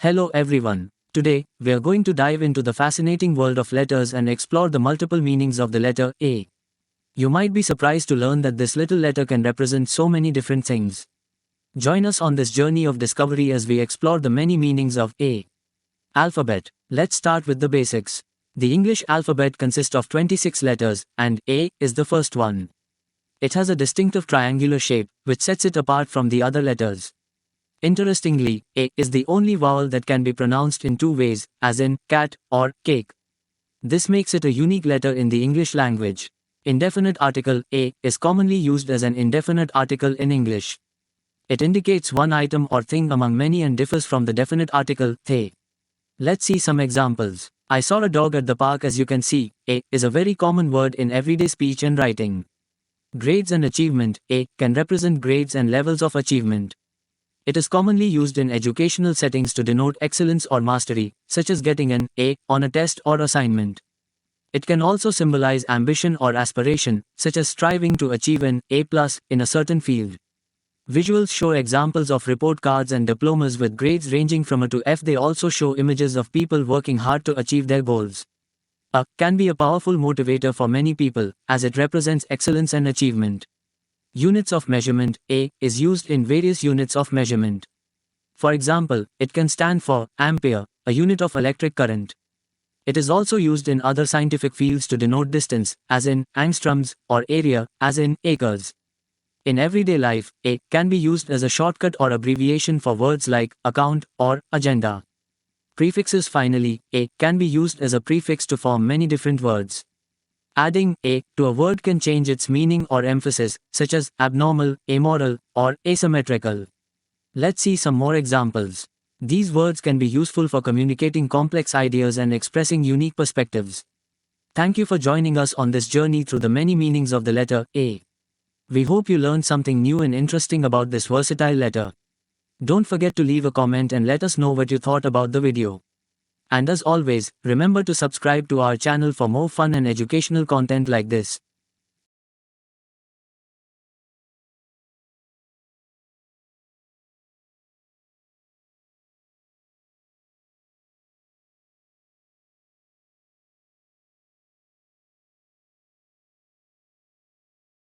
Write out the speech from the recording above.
Hello everyone. Today, we are going to dive into the fascinating world of letters and explore the multiple meanings of the letter A. You might be surprised to learn that this little letter can represent so many different things. Join us on this journey of discovery as we explore the many meanings of A. Alphabet. Let's start with the basics. The English alphabet consists of 26 letters, and A is the first one. It has a distinctive triangular shape, which sets it apart from the other letters. Interestingly, A is the only vowel that can be pronounced in two ways, as in cat or cake. This makes it a unique letter in the English language. Indefinite article A is commonly used as an indefinite article in English. It indicates one item or thing among many and differs from the definite article they. Let's see some examples. I saw a dog at the park. As you can see, A is a very common word in everyday speech and writing. Grades and achievement. A can represent grades and levels of achievement. It is commonly used in educational settings to denote excellence or mastery, such as getting an A on a test or assignment. It can also symbolize ambition or aspiration, such as striving to achieve an A+ in a certain field. Visuals show examples of report cards and diplomas with grades ranging from A to F. They also show images of people working hard to achieve their goals. A can be a powerful motivator for many people, as it represents excellence and achievement. Units of measurement. A is used in various units of measurement. For example, it can stand for ampere, a unit of electric current. It is also used in other scientific fields to denote distance, as in angstroms, or area, as in acres. In everyday life, A can be used as a shortcut or abbreviation for words like account or agenda. Prefixes. Finally, A can be used as a prefix to form many different words. Adding A to a word can change its meaning or emphasis, such as abnormal, amoral, or asymmetrical. Let's see some more examples. These words can be useful for communicating complex ideas and expressing unique perspectives. Thank you for joining us on this journey through the many meanings of the letter A. We hope you learned something new and interesting about this versatile letter. Don't forget to leave a comment and let us know what you thought about the video. And as always, remember to subscribe to our channel for more fun and educational content like this.